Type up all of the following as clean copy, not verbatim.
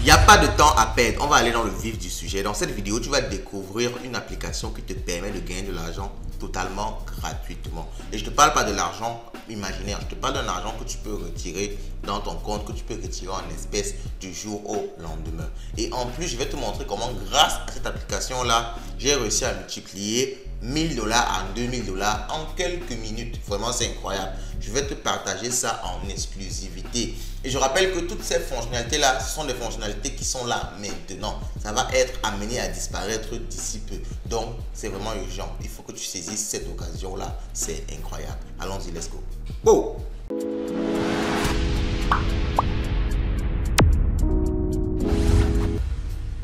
Il n'y a pas de temps à perdre, on va aller dans le vif du sujet. Dans cette vidéo, tu vas découvrir une application qui te permet de gagner de l'argent totalement gratuitement. Et je ne te parle pas de l'argent imaginaire, je te parle d'un argent que tu peux retirer dans ton compte, que tu peux retirer en espèces du jour au lendemain. Et en plus, je vais te montrer comment, grâce à cette application-là, j'ai réussi à multiplier 1000 $ à 2000 $ en quelques minutes. Vraiment, c'est incroyable. Je vais te partager ça en exclusivité. Et je rappelle que toutes ces fonctionnalités-là, ce sont des fonctionnalités qui sont là maintenant. Ça va être amené à disparaître d'ici peu. Donc, c'est vraiment urgent. Il faut que tu saisisses cette occasion-là. C'est incroyable. Allons-y, let's go. Go!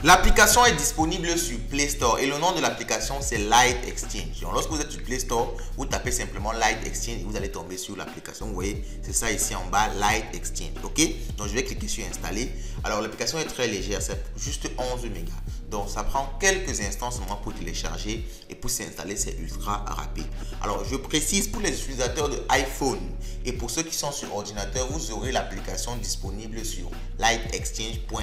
L'application est disponible sur Play Store et le nom de l'application c'est Light Exchange. Donc, lorsque vous êtes sur Play Store, vous tapez simplement Light Exchange et vous allez tomber sur l'application. Vous voyez, c'est ça ici en bas, Light Exchange. Ok, donc je vais cliquer sur installer. Alors l'application est très légère, c'est juste 11 mégas. Donc ça prend quelques instants seulement pour télécharger et pour s'installer, c'est ultra rapide. Alors je précise, pour les utilisateurs de iPhone et pour ceux qui sont sur ordinateur, vous aurez l'application disponible sur lightexchange.io.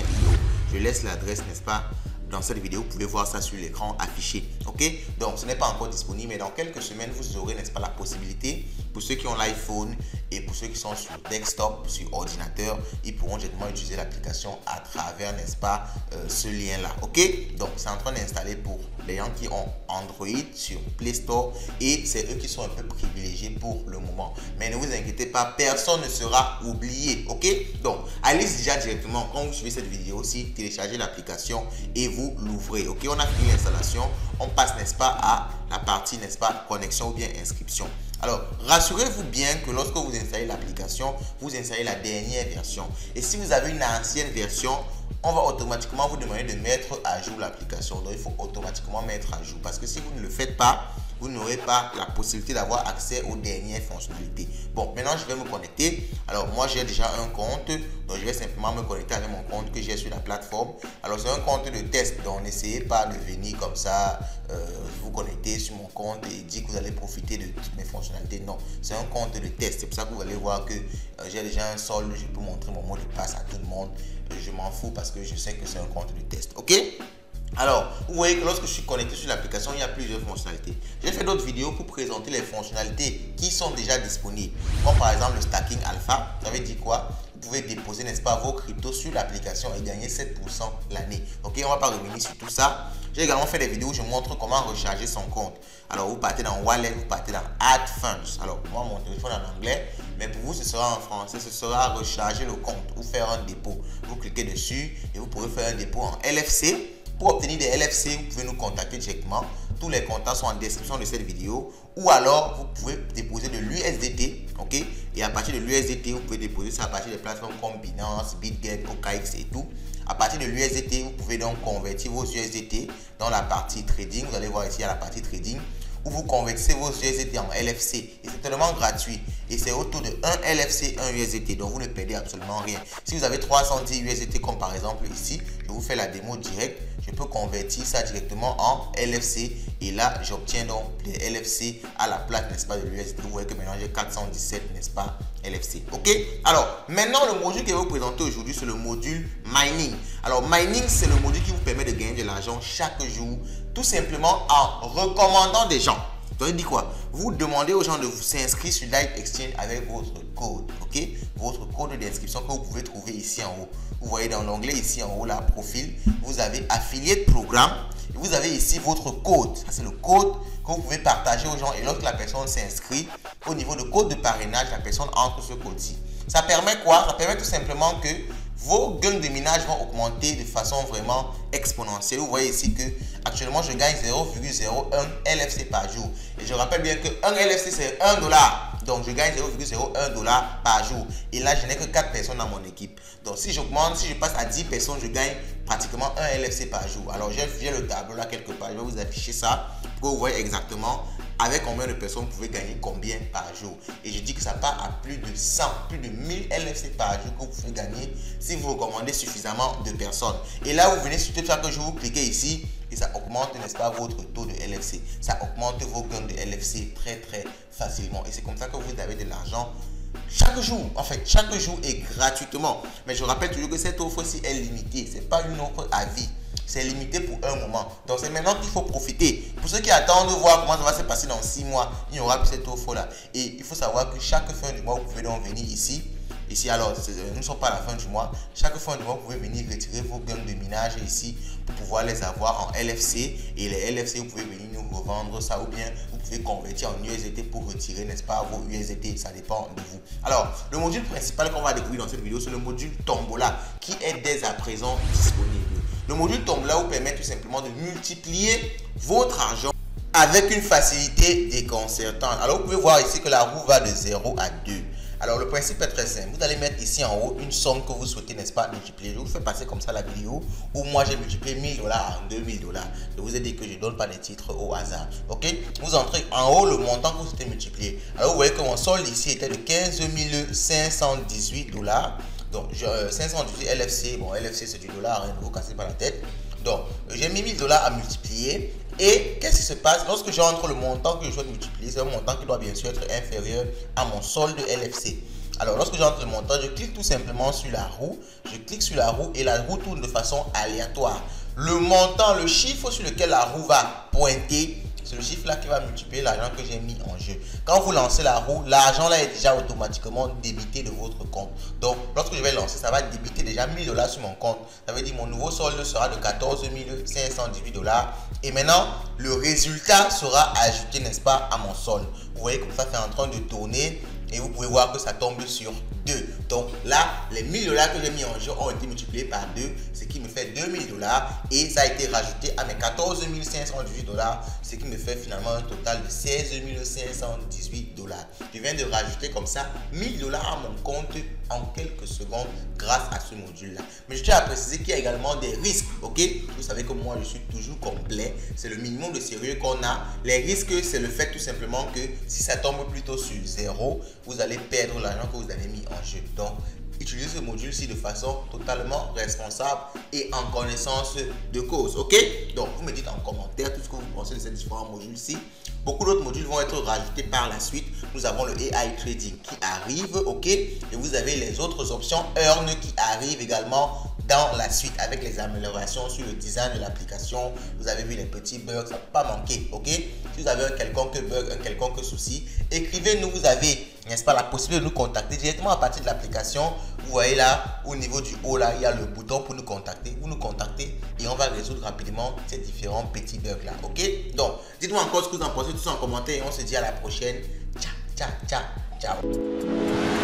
Je laisse l'adresse, n'est-ce pas, dans cette vidéo. Vous pouvez voir ça sur l'écran affiché. Ok, donc ce n'est pas encore disponible, mais dans quelques semaines vous aurez, n'est-ce pas, la possibilité, pour ceux qui ont l'iPhone et pour ceux qui sont sur desktop, sur ordinateur, ils pourront directement utiliser l'application à travers, n'est-ce pas, ce lien là. Ok, donc c'est en train d'installer pour les gens qui ont Android sur Play Store et c'est eux qui sont un peu privilégiés pour le moment. Mais ne vous inquiétez pas, personne ne sera oublié. Ok, donc allez déjà directement, quand vous suivez cette vidéo aussi, téléchargez l'application et vous l'ouvrez. Ok, on a fini l'installation, on passe, n'est-ce pas, à la partie, n'est-ce pas, connexion ou bien inscription. Alors, rassurez-vous bien que lorsque vous installez l'application, vous installez la dernière version. Et si vous avez une ancienne version, on va automatiquement vous demander de mettre à jour l'application. Donc, il faut automatiquement mettre à jour. Parce que si vous ne le faites pas, vous n'aurez pas la possibilité d'avoir accès aux dernières fonctionnalités. Bon, maintenant, je vais me connecter. Alors, moi, j'ai déjà un compte. Donc, je vais simplement me connecter avec mon compte que j'ai sur la plateforme. Alors, c'est un compte de test. Donc, n'essayez pas de venir comme ça, vous connecter sur mon compte et dire que vous allez profiter de toutes mes fonctionnalités. Non, c'est un compte de test. C'est pour ça que vous allez voir que j'ai déjà un solde. Je peux montrer mon mot de passe à tout le monde. Je m'en fous parce que je sais que c'est un compte de test. OK? Alors, vous voyez que lorsque je suis connecté sur l'application, il y a plusieurs fonctionnalités. J'ai fait d'autres vidéos pour présenter les fonctionnalités qui sont déjà disponibles. Comme par exemple le stacking alpha. Ça veut dire quoi? Vous pouvez déposer, n'est-ce pas, vos cryptos sur l'application et gagner 7% l'année. Ok, on ne va pas revenir sur tout ça. J'ai également fait des vidéos où je montre comment recharger son compte. Alors, vous partez dans Wallet, vous partez dans Add Funds. Alors, moi, mon téléphone est en anglais, mais pour vous, ce sera en français. Ce sera recharger le compte ou faire un dépôt. Vous cliquez dessus et vous pourrez faire un dépôt en LFC. Pour obtenir des LFC, vous pouvez nous contacter directement. Tous les contacts sont en description de cette vidéo. Ou alors, vous pouvez déposer de l'USDT. Ok? Et à partir de l'USDT, vous pouvez déposer ça à partir des plateformes comme Binance, BitGet, OKX et tout. À partir de l'USDT, vous pouvez donc convertir vos USDT dans la partie trading. Vous allez voir ici à la partie trading où vous convertissez vos USDT en LFC. Et c'est tellement gratuit. Et c'est autour de 1 LFC, 1 USDT. Donc vous ne perdez absolument rien. Si vous avez 310 USDT comme par exemple ici, je vous fais la démo directe. Je peux convertir ça directement en LFC. Et là, j'obtiens donc les LFC à la place, n'est-ce pas, de l'USDT. Vous voyez que maintenant j'ai 417, n'est-ce pas, LFC. Ok? Alors, maintenant, le module que je vais vous présenter aujourd'hui, c'est le module Mining. Alors, Mining, c'est le module qui vous permet de gagner de l'argent chaque jour, tout simplement en recommandant des gens. Donc, il dit quoi? Vous demandez aux gens de vous s'inscrire sur Light Exchange avec votre code, ok? Votre code d'inscription que vous pouvez trouver ici en haut. Vous voyez dans l'onglet ici en haut, là, profil, vous avez affiliate programme. Et vous avez ici votre code. Ça, c'est le code que vous pouvez partager aux gens. Et lorsque la personne s'inscrit, au niveau de code de parrainage, la personne entre ce code-ci. Ça permet quoi? Ça permet tout simplement que vos gains de minage vont augmenter de façon vraiment exponentielle. Vous voyez ici que actuellement je gagne 0,01 LFC par jour. Et je rappelle bien que 1 LFC c'est 1 $. Donc je gagne 0,01 $ par jour. Et là je n'ai que 4 personnes dans mon équipe. Donc si j'augmente, si je passe à 10 personnes, je gagne pratiquement 1 LFC par jour. Alors j'ai le tableau là quelque part. Je vais vous afficher ça pour que vous voyez exactement avec combien de personnes vous pouvez gagner combien par jour. Et je dis que ça part à plus de 100, plus de 1000 LFC par jour que vous pouvez gagner si vous recommandez suffisamment de personnes. Et là, vous venez sur chaque jour, vous cliquez ici et ça augmente, n'est-ce pas, votre taux de LFC. Ça augmente vos gains de LFC très facilement. Et c'est comme ça que vous avez de l'argent chaque jour, en fait, chaque jour et gratuitement. Mais je rappelle toujours que cette offre-ci est limitée. Ce n'est pas une offre à vie. C'est limité pour un moment. Donc, c'est maintenant qu'il faut profiter. Pour ceux qui attendent de voir comment ça va se passer dans 6 mois, il n'y aura plus cette offre-là. Et il faut savoir que chaque fin du mois, vous pouvez donc venir ici. Ici, alors, nous ne sommes pas à la fin du mois. Chaque fin du mois, vous pouvez venir retirer vos guns de minage ici pour pouvoir les avoir en LFC. Et les LFC, vous pouvez venir nous revendre ça ou bien vous pouvez convertir en USDT pour retirer, n'est-ce pas, vos USDT. Ça dépend de vous. Alors, le module principal qu'on va découvrir dans cette vidéo, c'est le module Tombola qui est dès à présent disponible. Le module Tombola vous permet tout simplement de multiplier votre argent avec une facilité déconcertante. Alors, vous pouvez voir ici que la roue va de 0 à 2. Alors, le principe est très simple. Vous allez mettre ici en haut une somme que vous souhaitez, n'est-ce pas, multiplier. Je vous fais passer comme ça la vidéo où moi j'ai multiplié 1000 $ en 2000 $. Je vous ai dit que je ne donne pas des titres au hasard. Ok? Vous entrez en haut le montant que vous souhaitez multiplier. Alors, vous voyez que mon solde ici était de 15 518 $. Donc, 518 LFC. Bon, LFC c'est du dollar, hein, ne vous cassez pas la tête. Donc, j'ai mis 1000 $ à multiplier. Et qu'est-ce qui se passe lorsque j'entre le montant que je souhaite multiplier? C'est un montant qui doit bien sûr être inférieur à mon solde LFC. Alors, lorsque j'entre le montant, je clique tout simplement sur la roue. Je clique sur la roue et la roue tourne de façon aléatoire. Le montant, le chiffre sur lequel la roue va pointer, c'est le chiffre là qui va multiplier l'argent que j'ai mis en jeu. Quand vous lancez la roue, l'argent là est déjà automatiquement débité de votre compte. Donc, lorsque je vais lancer, ça va débiter déjà 1000 $ sur mon compte. Ça veut dire que mon nouveau solde sera de 14 518 $. Et maintenant, le résultat sera ajouté, n'est-ce pas, à mon solde. Vous voyez comme ça, c'est en train de tourner. Et vous pouvez voir que ça tombe sur 2. Donc là, les 1000 $ que j'ai mis en jeu ont été multipliés par 2, ce qui me fait 2000 $. Et ça a été rajouté à mes 14 518 $, ce qui me fait finalement un total de 16 518 $. Je viens de rajouter comme ça 1000 $ à mon compte en quelques secondes grâce à ce module-là. Mais je tiens à préciser qu'il y a également des risques. Ok? Vous savez que moi, je suis toujours complet. C'est le minimum de sérieux qu'on a. Les risques, c'est le fait tout simplement que si ça tombe plutôt sur 0, vous allez perdre l'argent que vous avez mis en jeu. Donc, utilisez ce module-ci de façon totalement responsable et en connaissance de cause. Ok? Donc, vous me dites en commentaire tout ce que vous pensez de ces différents modules-ci. Beaucoup d'autres modules vont être rajoutés par la suite. Nous avons le AI Trading qui arrive, ok? Et vous avez les autres options Earn qui arrivent également dans la suite avec les améliorations sur le design de l'application. Vous avez vu les petits bugs, ça ne peut pas manquer, ok? Si vous avez un quelconque bug, un quelconque souci, écrivez-nous. Vous avez, n'est-ce pas, la possibilité de nous contacter directement à partir de l'application. Vous voyez là, au niveau du haut, là, il y a le bouton pour nous contacter. Vous nous contactez et on va résoudre rapidement ces différents petits bugs là, ok? Donc, dites-moi encore ce que vous en pensez tous en commentaire et on se dit à la prochaine. Ciao, ciao, ciao, ciao.